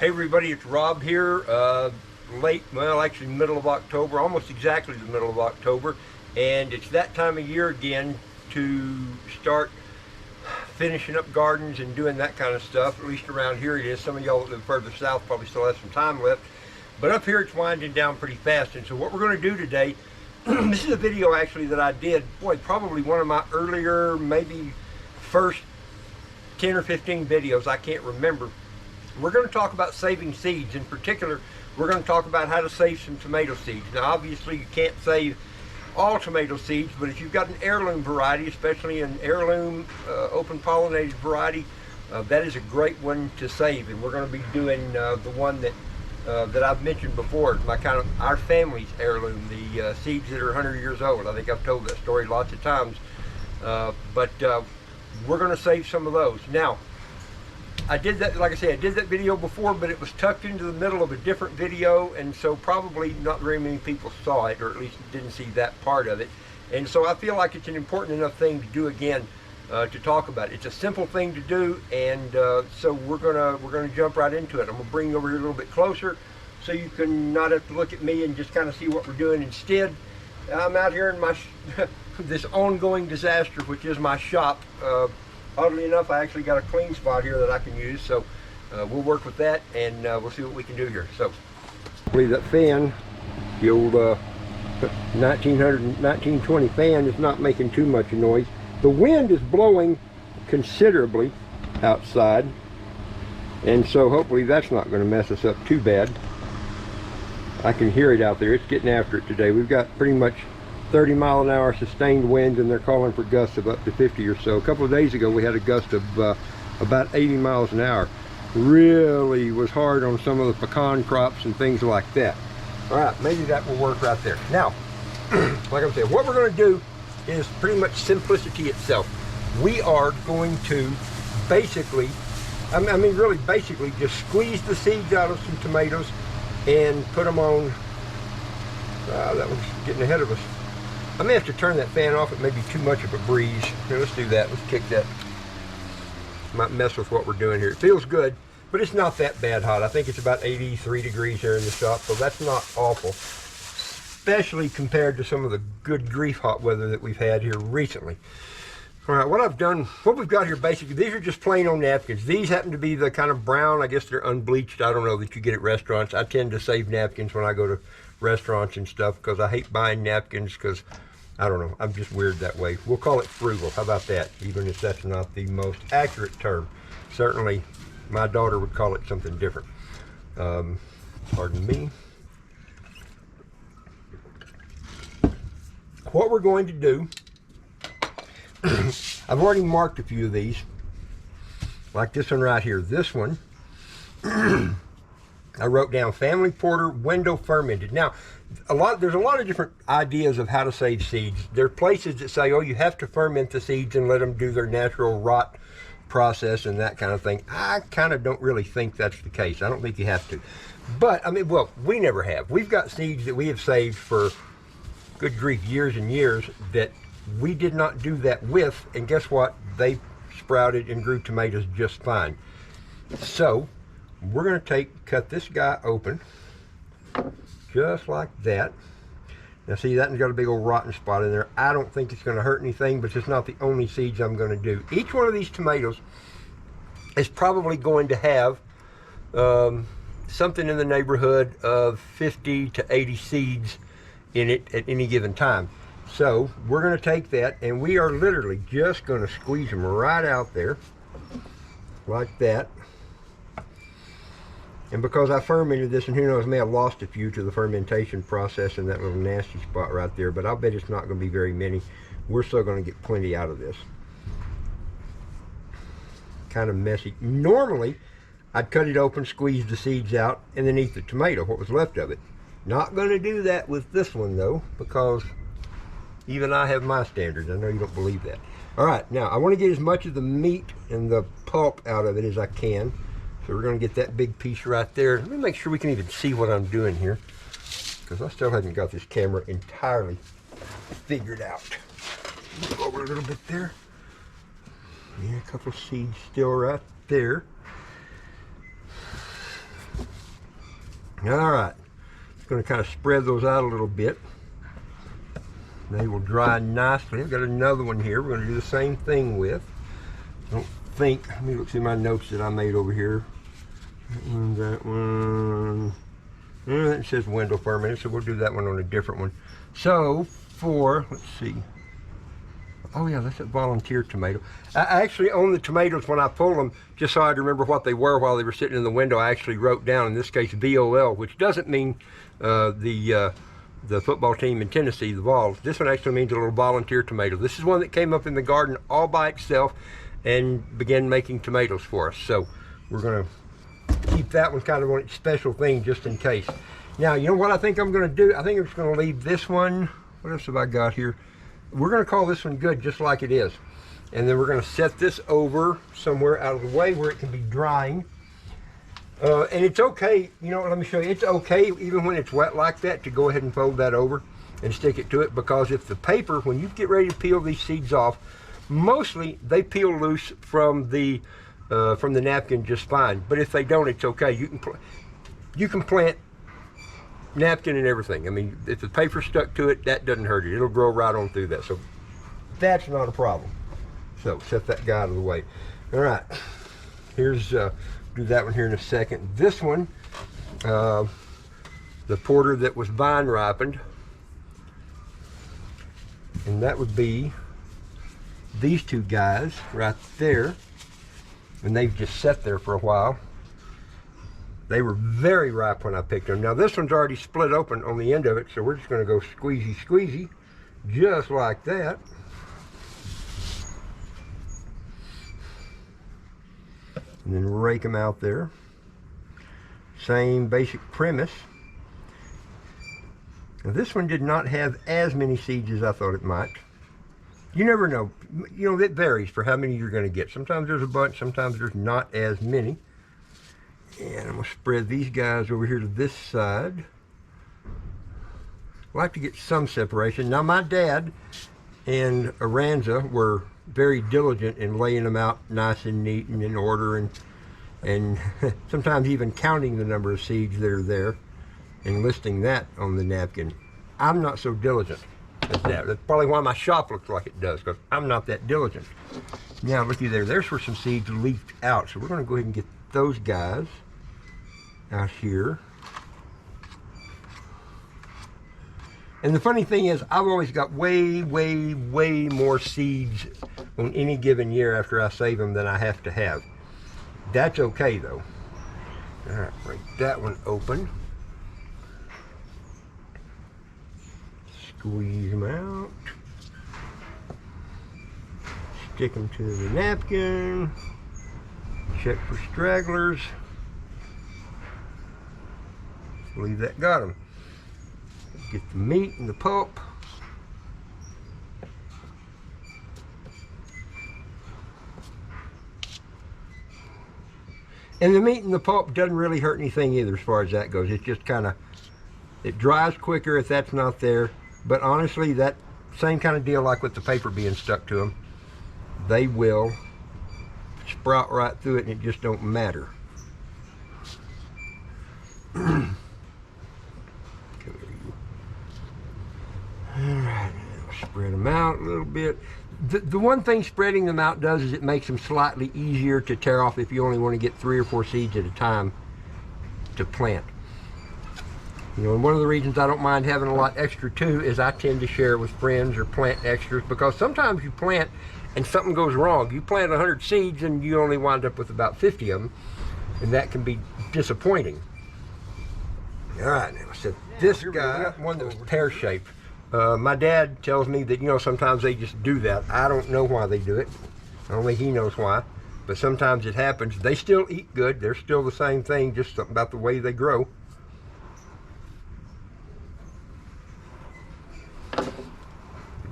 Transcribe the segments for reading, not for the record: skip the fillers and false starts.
Hey everybody, it's Rob here. Actually middle of October, almost exactly the middle of October, and it's that time of year again to start finishing up gardens and doing that kind of stuff. At least around here it is. Some of y'all that live further south probably still have some time left, but up here it's winding down pretty fast. And so what we're going to do today, this is a video actually that I did, probably one of my earlier, maybe first 10 or 15 videos, I can't remember. We're going to talk about saving seeds. In particular, we're going to talk about how to save some tomato seeds. Now, obviously, you can't save all tomato seeds, but if you've got an heirloom variety, especially an heirloom open pollinated variety, that is a great one to save. And we're going to be doing the one that I've mentioned before, our family's heirloom, the seeds that are 100 years old. I think I've told that story lots of times, but we're going to save some of those. Now, I did that, like I said, I did that video before, but it was tucked into the middle of a different video, and so probably not very many people saw it, or at least didn't see that part of it. And so I feel like it's an important enough thing to do again, to talk about. It's a simple thing to do, and so we're gonna jump right into it. I'm gonna bring you over here a little bit closer, so you can not have to look at me and just kind of see what we're doing. Instead, I'm out here in my this ongoing disaster, which is my shop. Oddly enough, I actually got a clean spot here that I can use, so we'll work with that, and we'll see what we can do here. So, I believe that fan, the old 1920 fan, is not making too much noise. The wind is blowing considerably outside, and so hopefully that's not going to mess us up too bad. I can hear it out there. It's getting after it today. We've got pretty much 30-mile-an-hour sustained winds, and they're calling for gusts of up to 50 or so. A couple of days ago we had a gust of about 80 miles an hour. Really was hard on some of the pecan crops and things like that. All right, maybe that will work right there. Now, like I said, what we're going to do is pretty much simplicity itself. We are going to basically, really basically just squeeze the seeds out of some tomatoes and put them on. That one's getting ahead of us. I may have to turn that fan off. It may be too much of a breeze. Here, let's do that. Let's kick that. Might mess with what we're doing here. It feels good, but it's not that bad hot. I think it's about 83 degrees here in the shop, so that's not awful, especially compared to some of the good grief hot weather that we've had here recently. All right, what we've got here basically, these are just plain old napkins. These happen to be the kind of brown, I guess they're unbleached, I don't know, that you get at restaurants. I tend to save napkins when I go to restaurants and stuff because I hate buying napkins because, I don't know, I'm just weird that way. We'll call it frugal. How about that? Even if that's not the most accurate term. Certainly, my daughter would call it something different. Pardon me. What we're going to do, I've already marked a few of these, like this one right here. This one, I wrote down family porter, window fermented. Now, there's a lot of different ideas of how to save seeds. There are places that say, oh, you have to ferment the seeds and let them do their natural rot process and that kind of thing. I kind of don't really think that's the case. I don't think you have to. But, we never have. We've got seeds that we have saved for, good grief, years and years that we did not do that with, and guess what? They sprouted and grew tomatoes just fine. So, we're going to cut this guy open, just like that. Now see, that one's got a big old rotten spot in there. I don't think it's going to hurt anything, but it's not the only seeds I'm going to do. Each one of these tomatoes is probably going to have something in the neighborhood of 50 to 80 seeds in it at any given time. So we're going to take that, and we are literally just going to squeeze them right out there like that. And because I fermented this, and who knows, I may have lost a few to the fermentation process in that little nasty spot right there, but I'll bet it's not going to be very many. We're still going to get plenty out of this. Kind of messy. Normally, I'd cut it open, squeeze the seeds out, and then eat the tomato, what was left of it. Not going to do that with this one, though, because even I have my standards. I know you don't believe that. All right, now, I want to get as much of the meat and the pulp out of it as I can. So we're going to get that big piece right there. Let me make sure we can even see what I'm doing here, because I still haven't got this camera entirely figured out. Go over a little bit there. Yeah, a couple seeds still right there. All right, just going to kind of spread those out a little bit. They will dry nicely. I've got another one here we're going to do the same thing with. I don't think, let me look through my notes that I made over here. That one. That says window permanent, so we'll do that one on a different one. So for, let's see. Oh yeah, that's a volunteer tomato. I actually own the tomatoes when I pull them, just so I'd remember what they were while they were sitting in the window. I actually wrote down, in this case, VOL, which doesn't mean the football team in Tennessee, the Vols. This one actually means a little volunteer tomato. This is one that came up in the garden all by itself and began making tomatoes for us. So we're gonna keep that one kind of on its special thing just in case. Now, you know what I think I'm gonna do? I think I'm just gonna leave this one. What else have I got here? We're gonna call this one good just like it is. And then we're gonna set this over somewhere out of the way where it can be drying. And it's okay, you know, let me show you. It's okay, even when it's wet like that, to go ahead and fold that over and stick it to it, because if the paper, when you get ready to peel these seeds off, mostly they peel loose from the napkin just fine. But if they don't, it's okay. You can plant napkin and everything. I mean, if the paper's stuck to it, that doesn't hurt it. It'll grow right on through that. So that's not a problem. So set that guy out of the way. All right, here's do that one here in a second. This one, the porter that was vine ripened, and that would be these two guys right there, and they've just sat there for a while. They were very ripe when I picked them. Now this one's already split open on the end of it, so we're just going to go squeezy squeezy just like that. And then rake them out there. Same basic premise. Now this one did not have as many seeds as I thought it might. You never know. You know, it varies for how many you're going to get. Sometimes there's a bunch, sometimes there's not as many. And I'm going to spread these guys over here to this side. I like to get some separation. Now my dad and Aranza were very diligent in laying them out nice and neat and in order, and sometimes even counting the number of seeds that are there and listing that on the napkin. I'm not so diligent as that. That's probably why my shop looks like it does, because I'm not that diligent. Now looky there, there's where some seeds leaked out, so we're going to go ahead and get those guys out here. And the funny thing is, I've always got way more seeds on any given year after I save them than I have to have. That's okay though. All right, break that one open. Squeeze them out. Stick them to the napkin. Check for stragglers. Believe that got them. Get the meat and the pulp. And the meat and the pulp doesn't really hurt anything either as far as that goes. It's just kind of, it dries quicker if that's not there. But honestly, that same kind of deal like with the paper being stuck to them. They will sprout right through it and it just don't matter. Alright, spread them out a little bit. The one thing spreading them out does is it makes them slightly easier to tear off if you only want to get 3 or 4 seeds at a time to plant. You know, and one of the reasons I don't mind having a lot extra too is I tend to share with friends or plant extras, because sometimes you plant and something goes wrong. You plant 100 seeds and you only wind up with about 50 of them, and that can be disappointing. Alright, now so this guy, one that was pear-shaped. My dad tells me that, you know, sometimes they just do that. I don't know why they do it. Only he knows why. But sometimes it happens. They still eat good. They're still the same thing, just something about the way they grow.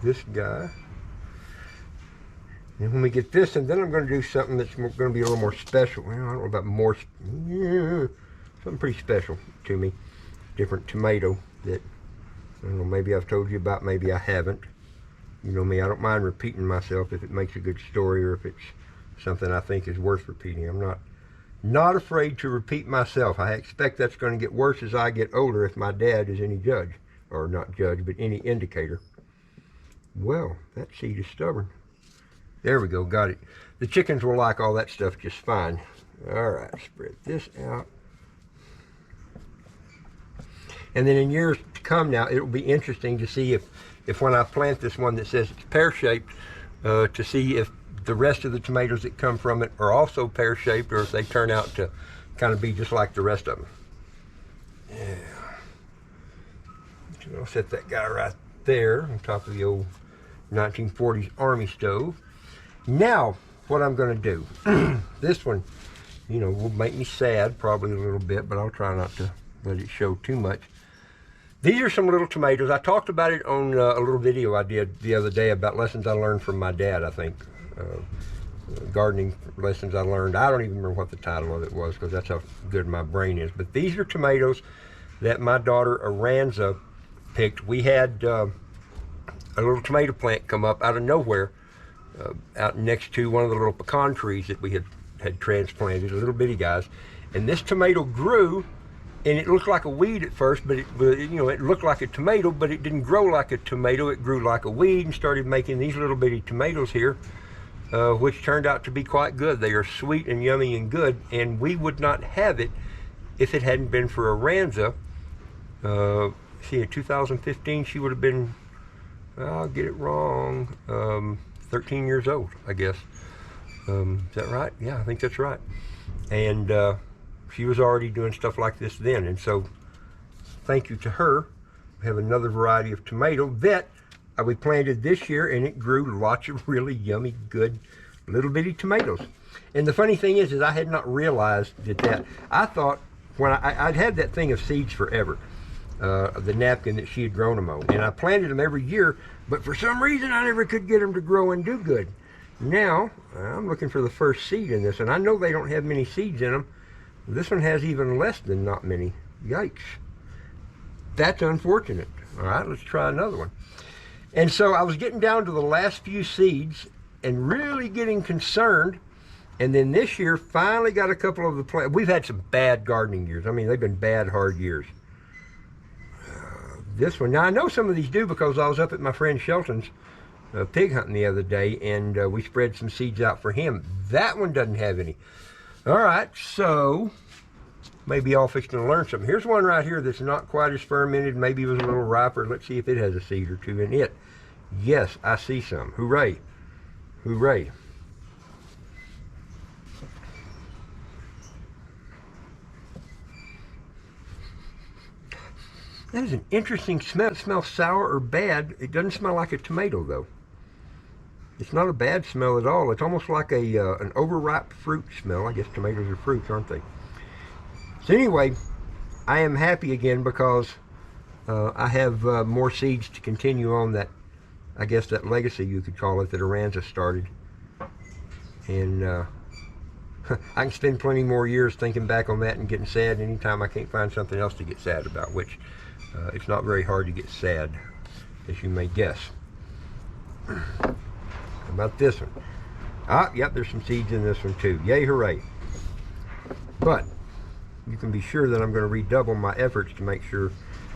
This guy. And when we get this, and then I'm going to do something that's going to be a little more special. Well, I don't know about more, yeah, something pretty special to me. Different tomato that, I don't know, maybe I've told you about, maybe I haven't. You know me, I don't mind repeating myself if it makes a good story or if it's something I think is worth repeating. I'm not Not afraid to repeat myself. I expect that's going to get worse as I get older if my dad is any judge. Or not judge, but any indicator. Well, that seed is stubborn. There we go, got it. The chickens will like all that stuff just fine. All right, spread this out. And then in years to come now, it will be interesting to see if when I plant this one that says it's pear-shaped, to see if the rest of the tomatoes that come from it are also pear-shaped, or if they turn out to kind of be just like the rest of them. Yeah. So I'll set that guy right there on top of the old 1940s Army stove. Now, what I'm going to do, this one, you know, will make me sad probably a little bit, but I'll try not to let it show too much. These are some little tomatoes. I talked about it on a little video I did the other day about lessons I learned from my dad, I think. Gardening lessons I learned. I don't even remember what the title of it was because that's how good my brain is. But these are tomatoes that my daughter Aranza picked. We had a little tomato plant come up out of nowhere out next to one of the little pecan trees that we had transplanted, little bitty guys. And this tomato grew, and it looked like a weed at first, but it looked like a tomato, but it didn't grow like a tomato. It grew like a weed and started making these little bitty tomatoes here, which turned out to be quite good. They are sweet and yummy and good, and we would not have it if it hadn't been for Aranza. See, in 2015, she would have been, I'll get it wrong, 13 years old, I guess. Is that right? Yeah, I think that's right. And she was already doing stuff like this then. And so, thank you to her. We have another variety of tomato that we planted this year, and it grew lots of really yummy, good, little bitty tomatoes. And the funny thing is I had not realized that I thought, when I'd had that thing of seeds forever, the napkin that she had grown them on, and I planted them every year, but for some reason I never could get them to grow and do good. Now I'm looking for the first seed in this, and I know they don't have many seeds in them. This one has even less than not many. Yikes. That's unfortunate. All right, let's try another one. And so I was getting down to the last few seeds and really getting concerned. And then this year finally got a couple of the plants. We've had some bad gardening years. I mean, they've been bad, hard years. This one, now I know some of these do because I was up at my friend Shelton's pig hunting the other day, and we spread some seeds out for him. That one doesn't have any. All right, so maybe I'll fix to learn something. Here's one right here that's not quite as fermented. Maybe it was a little riper. Let's see if it has a seed or two in it. Yes, I see some. Hooray. Hooray. That is an interesting smell. It smells sour or bad. It doesn't smell like a tomato, though. It's not a bad smell at all. It's almost like an overripe fruit smell. I guess tomatoes are fruits, aren't they? So anyway, I am happy again because I have more seeds to continue on that, I guess that legacy you could call it, that Aranza started. And I can spend plenty more years thinking back on that and getting sad anytime I can't find something else to get sad about, which it's not very hard to get sad, as you may guess. How about this one? Ah, yep, there's some seeds in this one too. Yay, hooray. But you can be sure that I'm going to redouble my efforts to make sure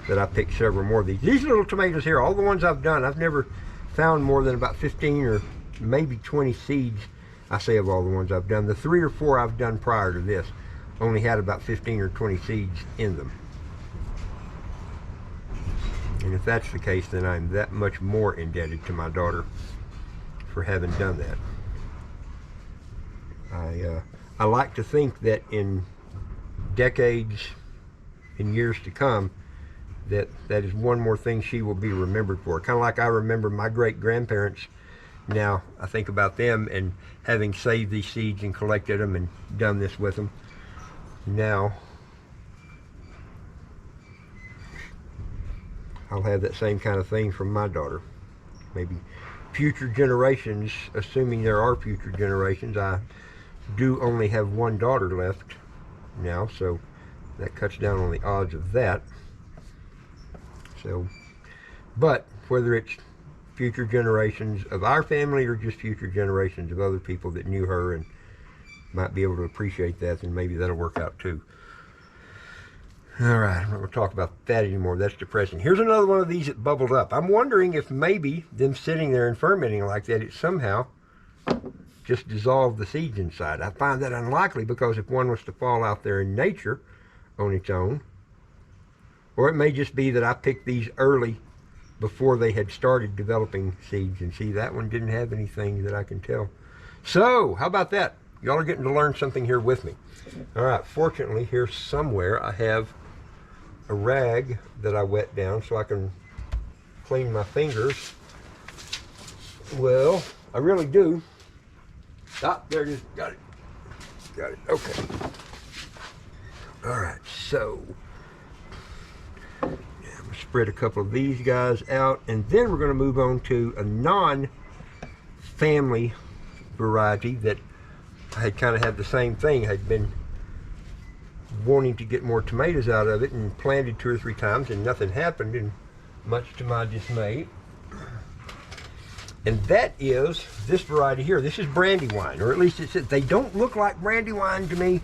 that I pick several more of these. These little tomatoes here, all the ones I've done, I've never found more than about 15 or maybe 20 seeds. I say of all the ones I've done. The 3 or 4 I've done prior to this only had about 15 or 20 seeds in them. And if that's the case, then I'm that much more indebted to my daughter for having done that. I like to think that in decades, in years to come, that is one more thing she will be remembered for. Kind of like I remember my great-grandparents. Now I think about them and having saved these seeds and collected them and done this with them. Now I'll have that same kind of thing from my daughter. Maybe future generations, assuming there are future generations. I do only have one daughter left now, so that cuts down on the odds of that. So, but whether it's future generations of our family or just future generations of other people that knew her and might be able to appreciate that, then maybe that'll work out too. All right, I'm not going to talk about that anymore. That's depressing. Here's another one of these that bubbled up. I'm wondering if maybe them sitting there and fermenting like that, it somehow just dissolved the seeds inside. I find that unlikely, because if one was to fall out there in nature on its own, or it may just be that I picked these early before they had started developing seeds. And see, that one didn't have anything that I can tell. So, how about that? Y'all are getting to learn something here with me. All right, fortunately, here somewhere I have a rag that I wet down so I can clean my fingers. Well, I really do. Ah, there it is. Got it. Got it. Okay. All right, so I'm going to spread a couple of these guys out, and then we're going to move on to a non-family variety that I had kind of had the same thing. I had been wanting to get more tomatoes out of it and planted 2 or 3 times, and nothing happened, and much to my dismay. And that is this variety here. This is Brandywine, or at least it says. They don't look like Brandywine to me,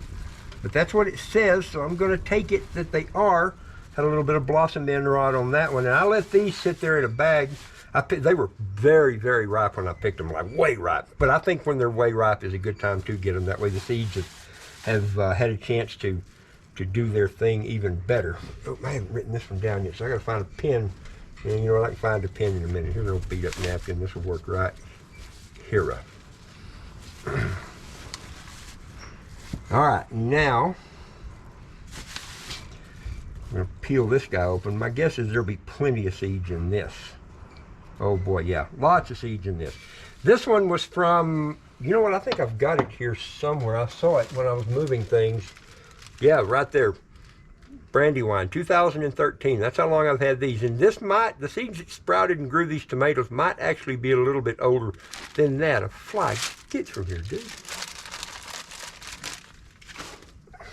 but that's what it says, so I'm going to take it that they are. Had a little bit of blossom end rot on that one, and I let these sit there in a bag. They were very, very ripe when I picked them, like way ripe. But I think when they're way ripe is a good time to get them. That way the seeds have had a chance to do their thing even better. Oh, I haven't written this one down yet, so I got to find a pen. And you know what, I can find a pen in a minute. Here's a little beat up napkin. This will work right here. All right, now I'm going to peel this guy open. My guess is there'll be plenty of seeds in this. Oh boy, yeah, lots of seeds in this. This one was from, you know what, I think I've got it here somewhere. I saw it when I was moving things. Yeah, right there. Brandywine, 2013. That's how long I've had these. And this might, the seeds that sprouted and grew these tomatoes might actually be a little bit older than that. A fly, get from here, dude.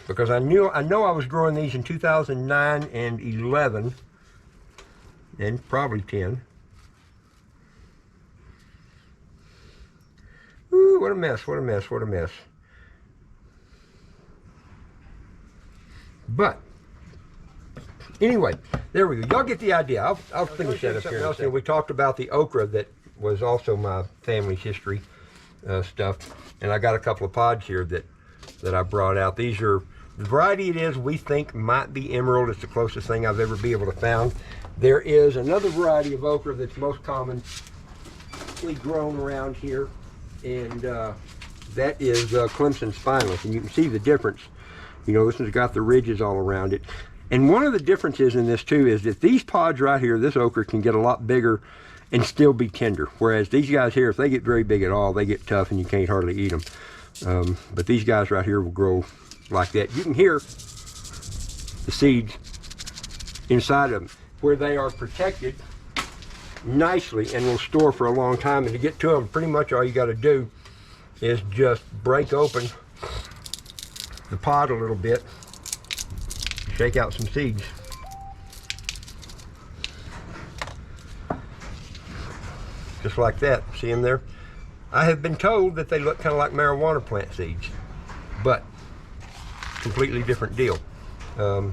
Because I know I was growing these in 2009 and 11, and probably 10. Ooh, what a mess, what a mess, what a mess. But anyway, there we go. Y'all get the idea. I'll finish that up here. Else, we talked about the okra that was also my family's history stuff, and I got a couple of pods here that I brought out. These are the variety it is. We think might be emerald. It's the closest thing I've ever been able to found. There is another variety of okra that's most commonly grown around here, and that is Clemson spineless, and you can see the difference. You know, this one's got the ridges all around it. And one of the differences in this too is that these pods right here, this okra can get a lot bigger and still be tender. Whereas these guys here, if they get very big at all, they get tough and you can't hardly eat them. But these guys right here will grow like that. You can hear the seeds inside of them where they are protected nicely and will store for a long time. And to get to them, pretty much all you got to do is just break open the pod a little bit, shake out some seeds. Just like that. See them there? I have been told that they look kind of like marijuana plant seeds, but completely different deal. So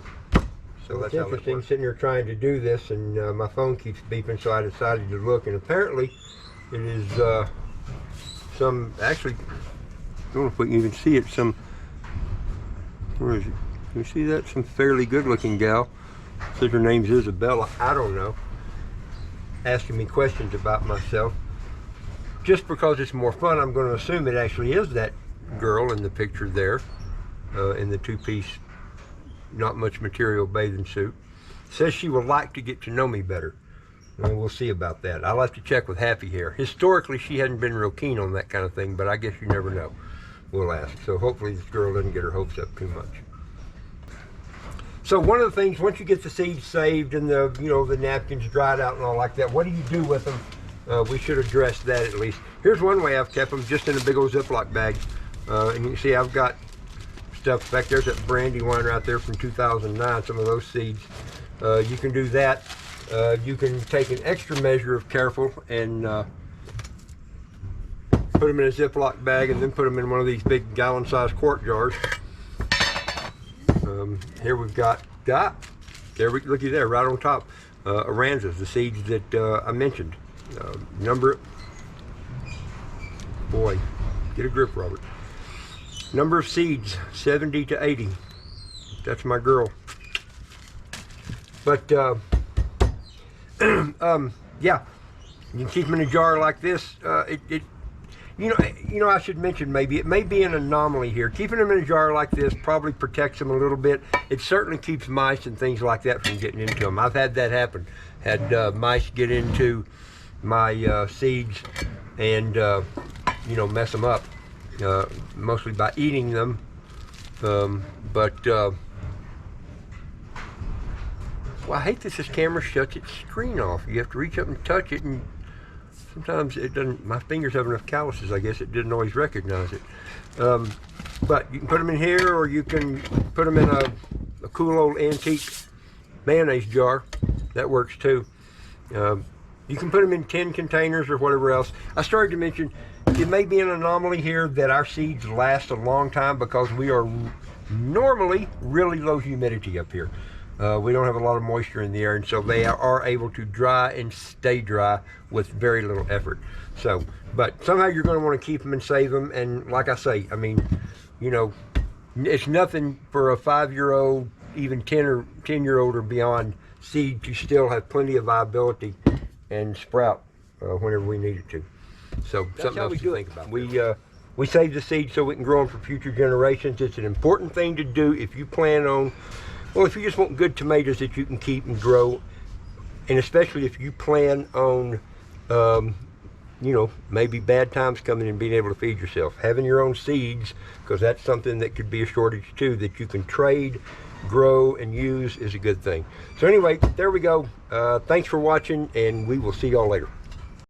that's interesting, sitting here trying to do this, and my phone keeps beeping, so I decided to look, and apparently it is some, actually, I don't know if we can even see it, some, where is it? Can you see that? Some fairly good looking gal. Says her name's Isabella. I don't know. Asking me questions about myself. Just because it's more fun, I'm going to assume it actually is that girl in the picture there, in the 2-piece, not much material bathing suit. Says she would like to get to know me better. And we'll see about that. I'll have to check with Happy Hair. Historically, she hadn't been real keen on that kind of thing, but I guess you never know. We'll ask. So hopefully this girl doesn't get her hopes up too much. So one of the things, once you get the seeds saved and the, you know, the napkins dried out and all like that, what do you do with them? We should address that at least. Here's one way I've kept them, just in a big old Ziploc bag. And you can see I've got stuff back there's that Brandywine right there from 2009, some of those seeds. You can do that. You can take an extra measure of careful and put them in a Ziploc bag, and then put them in one of these big gallon-sized quart jars. Here we've got, looky there, right on top, Aranzas, the seeds that I mentioned. Boy, get a grip, Robert. Number of seeds, 70 to 80. That's my girl. But yeah, you can keep them in a jar like this. You know, I should mention, maybe it may be an anomaly here. Keeping them in a jar like this probably protects them a little bit. It certainly keeps mice and things like that from getting into them. I've had that happen. Had mice get into my seeds and you know, mess them up, mostly by eating them. Well, I hate that this camera shuts its screen off. You have to reach up and touch it, and sometimes it doesn't. My fingers have enough calluses, I guess it didn't always recognize it. But you can put them in here, or you can put them in a cool old antique mayonnaise jar. That works too. You can put them in tin containers or whatever else. I started to mention, it may be an anomaly here that our seeds last a long time because we are normally really low humidity up here. We don't have a lot of moisture in the air, and so they are able to dry and stay dry with very little effort. So, but somehow you're going to want to keep them and save them. And like I say, I mean, you know, it's nothing for a 5-year-old, even 10-year-old or beyond seed to still have plenty of viability and sprout whenever we need it to. So that's something else to think about. We save the seeds so we can grow them for future generations. It's an important thing to do if you plan on, well, if you just want good tomatoes that you can keep and grow, and especially if you plan on, you know, maybe bad times coming and being able to feed yourself. Having your own seeds, because that's something that could be a shortage too, that you can trade, grow, and use is a good thing. So anyway, there we go. Thanks for watching, and we will see y'all later.